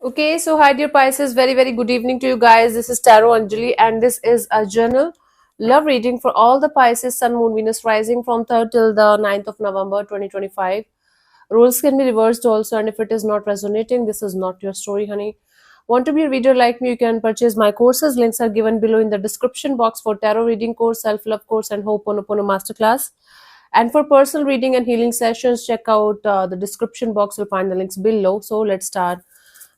Okay, so hi dear Pisces, very good evening to you guys. This is Tarot Anjali and this is a journal love reading for all the Pisces, Sun, Moon, Venus rising from 3rd till the 9th of November 2025. Rules can be reversed also, and if it is not resonating, this is not your story, honey. Want to be a reader like me? You can purchase my courses. Links are given below in the description box for tarot reading course, self-love course, and Ho'oponopono masterclass. And for personal reading and healing sessions, check out the description box. You'll find the links below. So let's start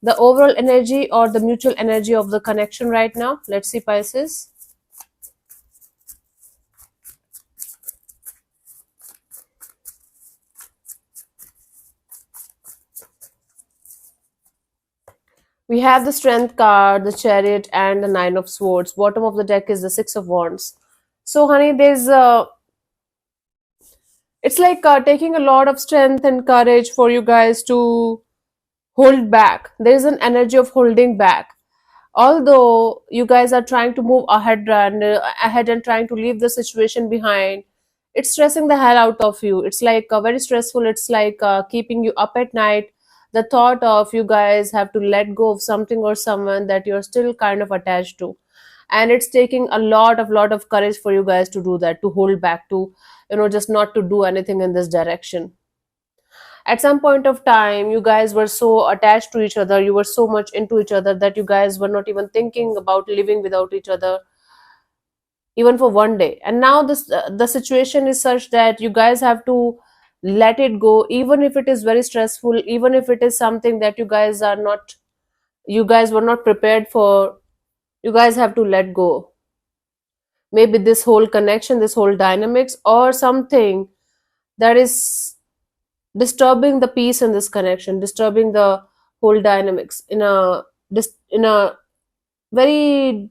the overall energy or the mutual energy of the connection right now. Let's see, Pisces. We have the Strength card, the Chariot, and the Nine of Swords. Bottom of the deck is the Six of Wands. So, honey, there's it's like taking a lot of strength and courage for you guys to hold back. There is an energy of holding back. Although you guys are trying to move ahead and trying to leave the situation behind, it's stressing the hell out of you. It's like very stressful. It's like keeping you up at night. The thought of you guys have to let go of something or someone that you're still kind of attached to, and it's taking a lot of courage for you guys to do that, to hold back, to just not to do anything in this direction. At some point of time you guys were so attached to each other, you were so much into each other that you guys were not even thinking about living without each other even for one day. And now this the situation is such that you guys have to let it go, even if it is very stressful, even if it is something that you guys were not prepared for. You guys have to let go. Maybe this whole connection, this whole dynamics, or something that is disturbing the peace in this connection, disturbing the whole dynamics in a very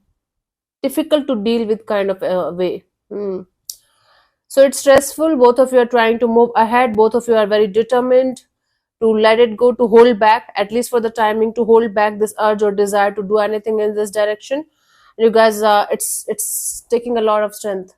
difficult to deal with kind of way. So it's stressful. Both of you are trying to move ahead. Both of you are very determined to let it go, to hold back, at least for the timing, to hold back this urge or desire to do anything in this direction. You guys, it's taking a lot of strength.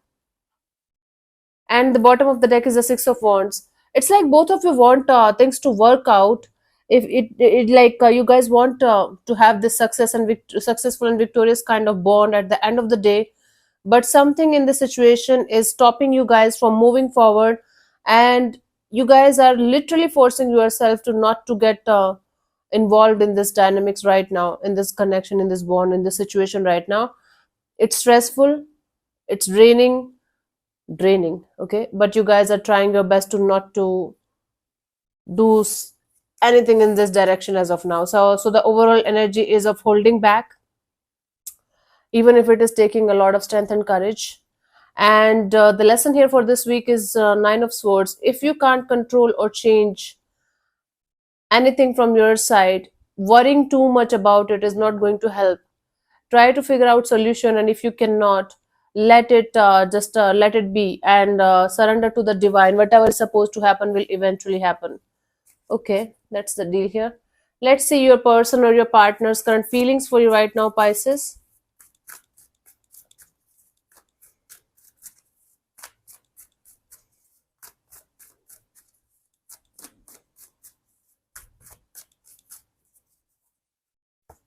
And the bottom of the deck is the Six of Wands. It's like both of you want things to work out. If it like you guys want to have this successful and victorious kind of bond at the end of the day, but something in the situation is stopping you guys from moving forward, and you guys are literally forcing yourself to not to get involved in this dynamics right now, in this connection, in this bond, in this situation right now. It's stressful, it's draining, okay, but you guys are trying your best to not to do anything in this direction as of now. So the overall energy is of holding back, even if it is taking a lot of strength and courage. And the lesson here for this week is Nine of Swords. If you can't control or change anything from your side, worrying too much about it is not going to help. Try to figure out solution, and if you cannot, let it just let it be, and surrender to the divine. Whatever is supposed to happen will eventually happen. Okay, that's the deal here. Let's see your person or your partner's current feelings for you right now, Pisces.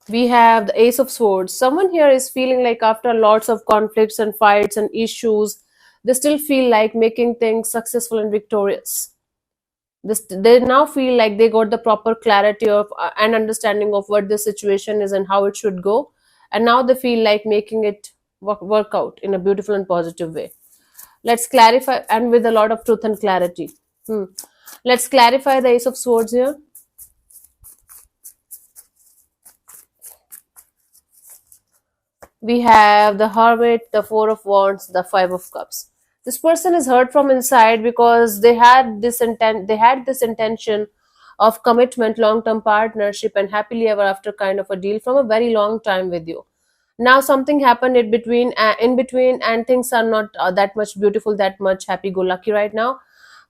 We have the Ace of Swords. Someone here is feeling like after lots of conflicts and fights and issues, they still feel like making things successful and victorious. They now feel like they got the proper clarity of and understanding of what the situation is and how it should go, and now they feel like making it work out in a beautiful and positive way. Let's clarify, and with a lot of truth and clarity. Hmm. Let's clarify the Ace of Swords here. We have the Hermit, the Four of Wands, the Five of Cups. This person is hurt from inside because they had this intention of commitment, long-term partnership, and happily ever after kind of a deal from a very long time with you. Now something happened in between, and things are not that much beautiful, that much happy-go-lucky right now.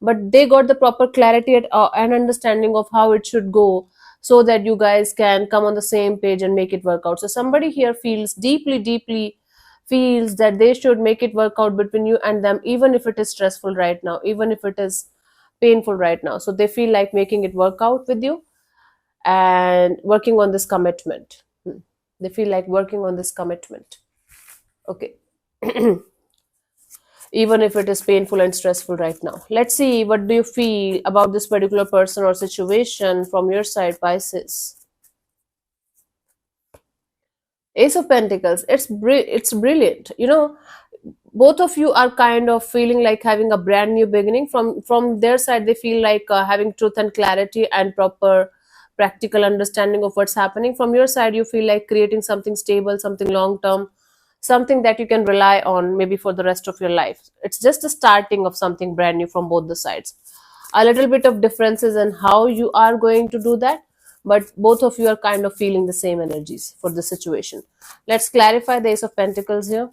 But they got the proper clarity and understanding of how it should go, so that you guys can come on the same page and make it work out. So somebody here feels deeply feels that they should make it work out between you and them, even if it is stressful right now, even if it is painful right now. So they feel like making it work out with you. and working on this commitment. They feel like working on this commitment. Okay. Even if it is painful and stressful right now. Let's see, what do you feel about this particular person or situation from your side, Pisces? Ace of Pentacles. It's brilliant. Both of you are kind of feeling like having a brand new beginning. From their side, they feel like having truth and clarity and proper practical understanding of what's happening. From your side, you feel like creating something stable, something long term, something that you can rely on maybe for the rest of your life. It's just the starting of something brand new from both the sides. A little bit of differences in how you are going to do that, but both of you are kind of feeling the same energies for the situation. Let's clarify the Ace of Pentacles here.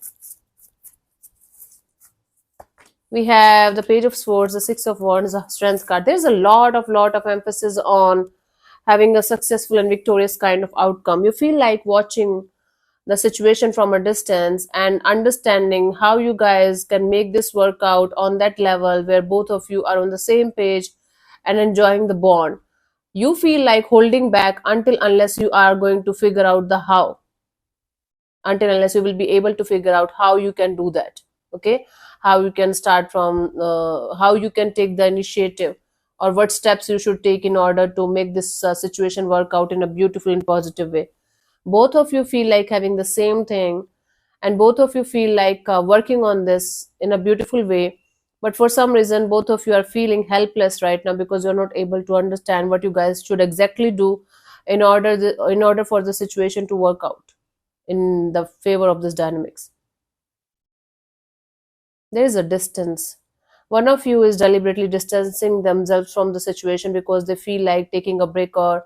We have the Page of Swords, the Six of Wands, the Strength card. There's a lot of emphasis on having a successful and victorious kind of outcome. You feel like watching the situation from a distance and understanding how you guys can make this work out on that level where both of you are on the same page and enjoying the bond. You feel like holding back until unless you are going to figure out the how, until unless you will be able to figure out how you can do that. Okay, how you can start from, how you can take the initiative, or what steps you should take in order to make this situation work out in a beautiful and positive way. Both of you feel like having the same thing, and both of you feel like working on this in a beautiful way, but for some reason both of you are feeling helpless right now because you're not able to understand what you guys should exactly do in order for the situation to work out in the favor of this dynamics. There is a distance. One of you is deliberately distancing themselves from the situation because they feel like taking a break or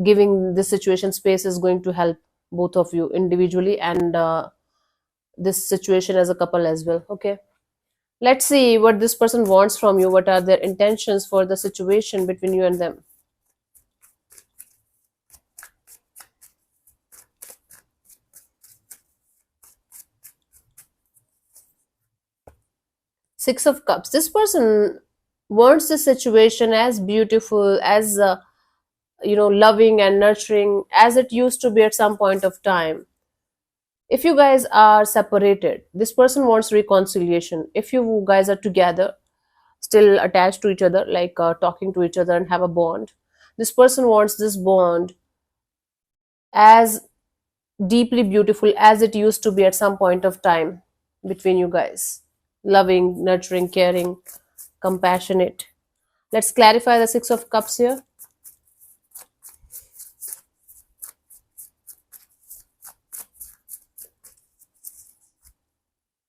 giving this situation space is going to help both of you individually and this situation as a couple as well. Okay, let's see what this person wants from you. What are their intentions for the situation between you and them? Six of Cups. This person wants the situation as beautiful, as loving and nurturing as it used to be at some point of time. If you guys are separated, this person wants reconciliation. If you guys are together, still attached to each other, like talking to each other and have a bond, this person wants this bond as deeply beautiful as it used to be at some point of time between you guys. Loving, nurturing, caring, compassionate. Let's clarify the Six of Cups here.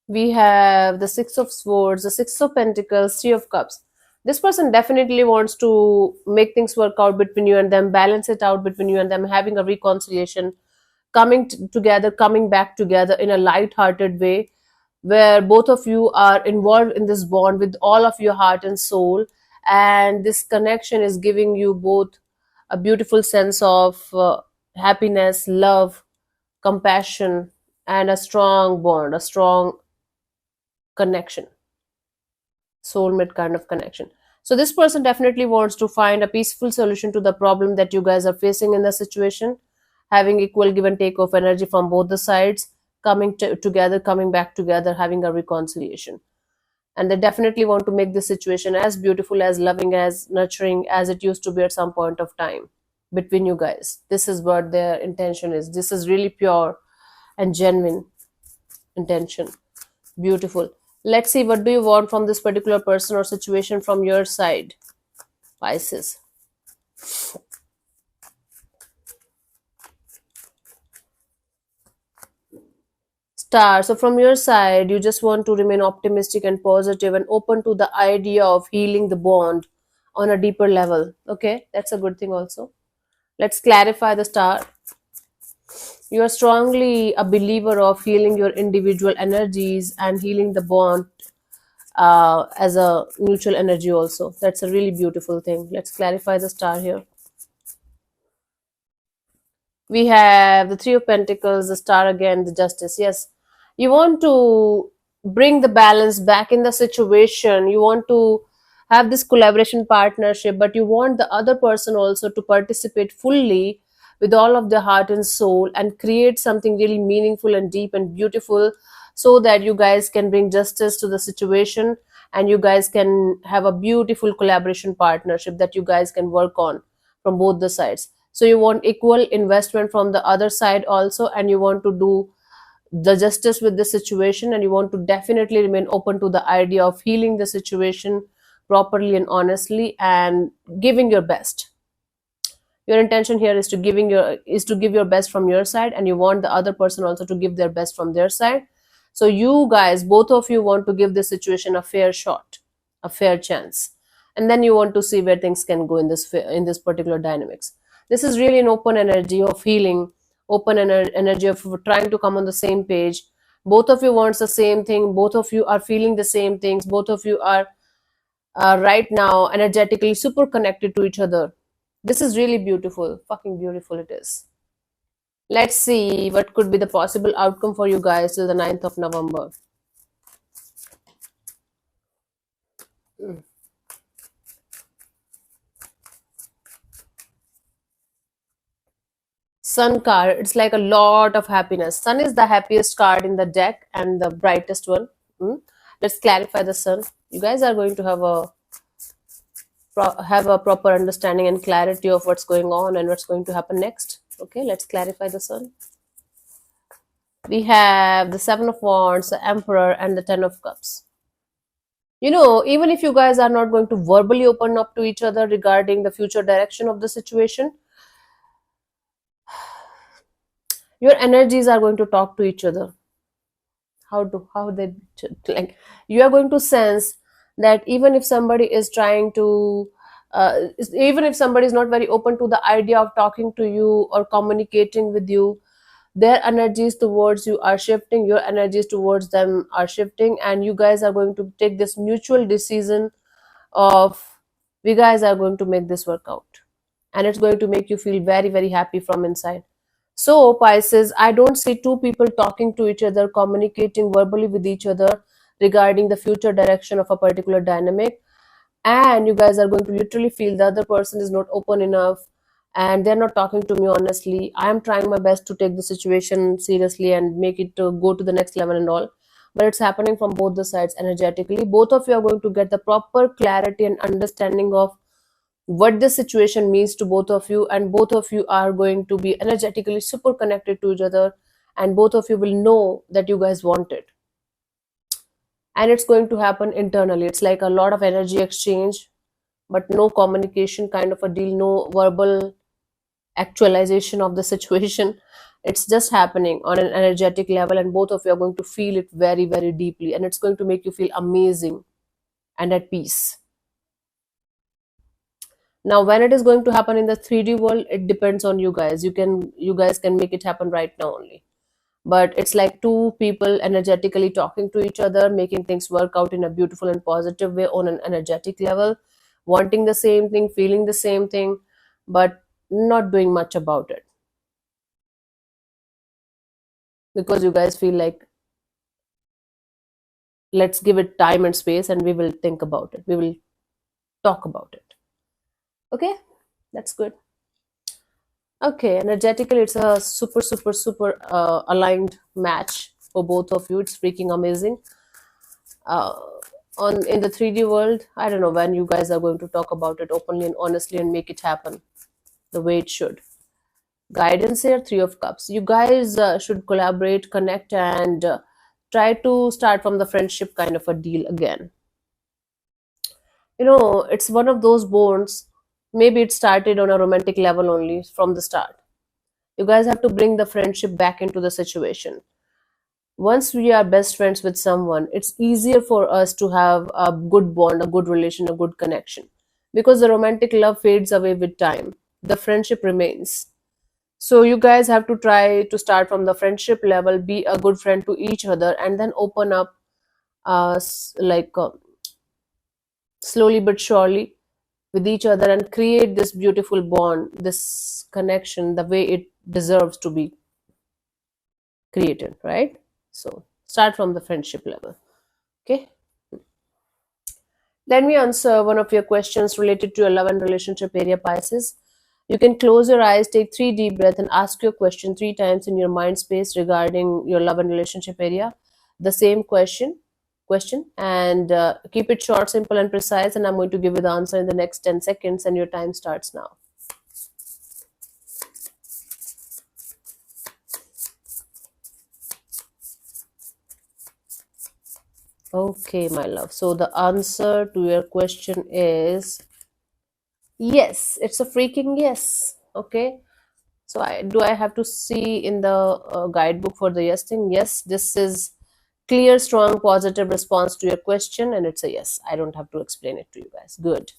We have the Six of Swords, the Six of Pentacles, Three of Cups. This person definitely wants to make things work out between you and them, balance it out between you and them, having a reconciliation, coming together, coming back together in a light-hearted way, where both of you are involved in this bond with all of your heart and soul, and this connection is giving you both a beautiful sense of happiness, love, compassion, and a strong bond, a strong connection, soulmate kind of connection. So this person definitely wants to find a peaceful solution to the problem that you guys are facing in the situation, having equal give and take of energy from both the sides, coming together, coming back together, having a reconciliation. And they definitely want to make this situation as beautiful, as loving, as nurturing as it used to be at some point of time between you guys. This is what their intention is. This is really pure and genuine intention. Beautiful. Let's see, what do you want from this particular person or situation from your side, Pisces? Star. So from your side, you just want to remain optimistic and positive and open to the idea of healing the bond on a deeper level. Okay, that's a good thing also. Let's clarify the star. You are strongly a believer of healing your individual energies and healing the bond as a mutual energy also. That's a really beautiful thing. Let's clarify the star here. We have the Three of Pentacles, the star again, the Justice. Yes, you want to bring the balance back in the situation. You want to have this collaboration partnership, but you want the other person also to participate fully with all of their heart and soul and create something really meaningful and deep and beautiful, so that you guys can bring justice to the situation, and you guys can have a beautiful collaboration partnership that you guys can work on from both the sides. So you want equal investment from the other side also, and you want to do the justice with the situation, and you want to definitely remain open to the idea of healing the situation properly and honestly and giving your best. Your intention here is to give your best from your side, and you want the other person also to give their best from their side. So you guys, both of you, want to give this situation a fair shot, a fair chance, and then you want to see where things can go in in this particular dynamics. This is really an open energy of healing, energy of trying to come on the same page. Both of you wants the same thing, both of you are feeling the same things, both of you are right now energetically super connected to each other. This is really beautiful, fucking beautiful it is. Let's see what could be the possible outcome for you guys till the 9th of November. Sun card, it's like a lot of happiness. Sun is the happiest card in the deck and the brightest one. Hmm? Let's clarify the sun. You guys are going to have a proper understanding and clarity of what's going on and what's going to happen next. Okay, let's clarify the sun. We have the Seven of Wands, the Emperor, and the Ten of Cups. You know, even if you guys are not going to verbally open up to each other regarding the future direction of the situation, your energies are going to talk to each other. How they like, you are going to sense that even if somebody is trying to even if somebody is not very open to the idea of talking to you or communicating with you, their energies towards you are shifting, your energies towards them are shifting, and you guys are going to take this mutual decision of, we guys are going to make this work out, and it's going to make you feel very very happy from inside. So Pisces, I don't see two people talking to each other, communicating verbally with each other regarding the future direction of a particular dynamic, and you guys are going to literally feel the other person is not open enough and they're not talking to me honestly. I am trying my best to take the situation seriously and make it to go to the next level and all, but it's happening from both the sides energetically. Both of you are going to get the proper clarity and understanding of what this situation means to both of you, and both of you are going to be energetically super connected to each other, and both of you will know that you guys want it, and it's going to happen internally. It's like a lot of energy exchange, but no communication kind of a deal, no verbal actualization of the situation. It's just happening on an energetic level, and both of you are going to feel it very very deeply, and it's going to make you feel amazing and at peace. Now when it is going to happen in the 3D world, it depends on you guys. You guys can make it happen right now only, but it's like two people energetically talking to each other, making things work out in a beautiful and positive way on an energetic level, wanting the same thing, feeling the same thing, but not doing much about it, because you guys feel like, let's give it time and space and we will think about it, we will talk about it. Okay, that's good. Okay, energetically, it's a super, super, super aligned match for both of you. It's freaking amazing. Uh, on in the 3D world, I don't know when you guys are going to talk about it openly and honestly and make it happen the way it should. Guidance here, Three of Cups. You guys should collaborate, connect, and try to start from the friendship kind of a deal again. You know, it's one of those bonds. Maybe it started on a romantic level only from the start. You guys have to bring the friendship back into the situation. Once we are best friends with someone, it's easier for us to have a good bond, a good relation, a good connection, because the romantic love fades away with time. The friendship remains. So you guys have to try to start from the friendship level, be a good friend to each other, and then open up, like slowly but surely with each other, and create this beautiful bond, this connection, the way it deserves to be created, right? So start from the friendship level. Okay. Let me answer one of your questions related to your love and relationship area, Pisces. You can close your eyes, take 3 deep breaths, and ask your question 3 times in your mind space regarding your love and relationship area. The same question, and keep it short, simple, and precise. And I'm going to give you the answer in the next 10 seconds, and your time starts now. Okay, my love. So the answer to your question is yes. It's a freaking yes. Okay. So I have to see in the guidebook for the yes thing? Yes, this is clear, strong, positive response to your question, and it's a yes. I don't have to explain it to you guys. Good.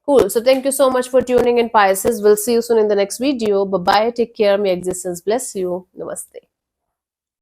Cool. So thank you so much for tuning in, Pisces. We'll see you soon in the next video. Bye bye. Take care. May existence bless you. Namaste.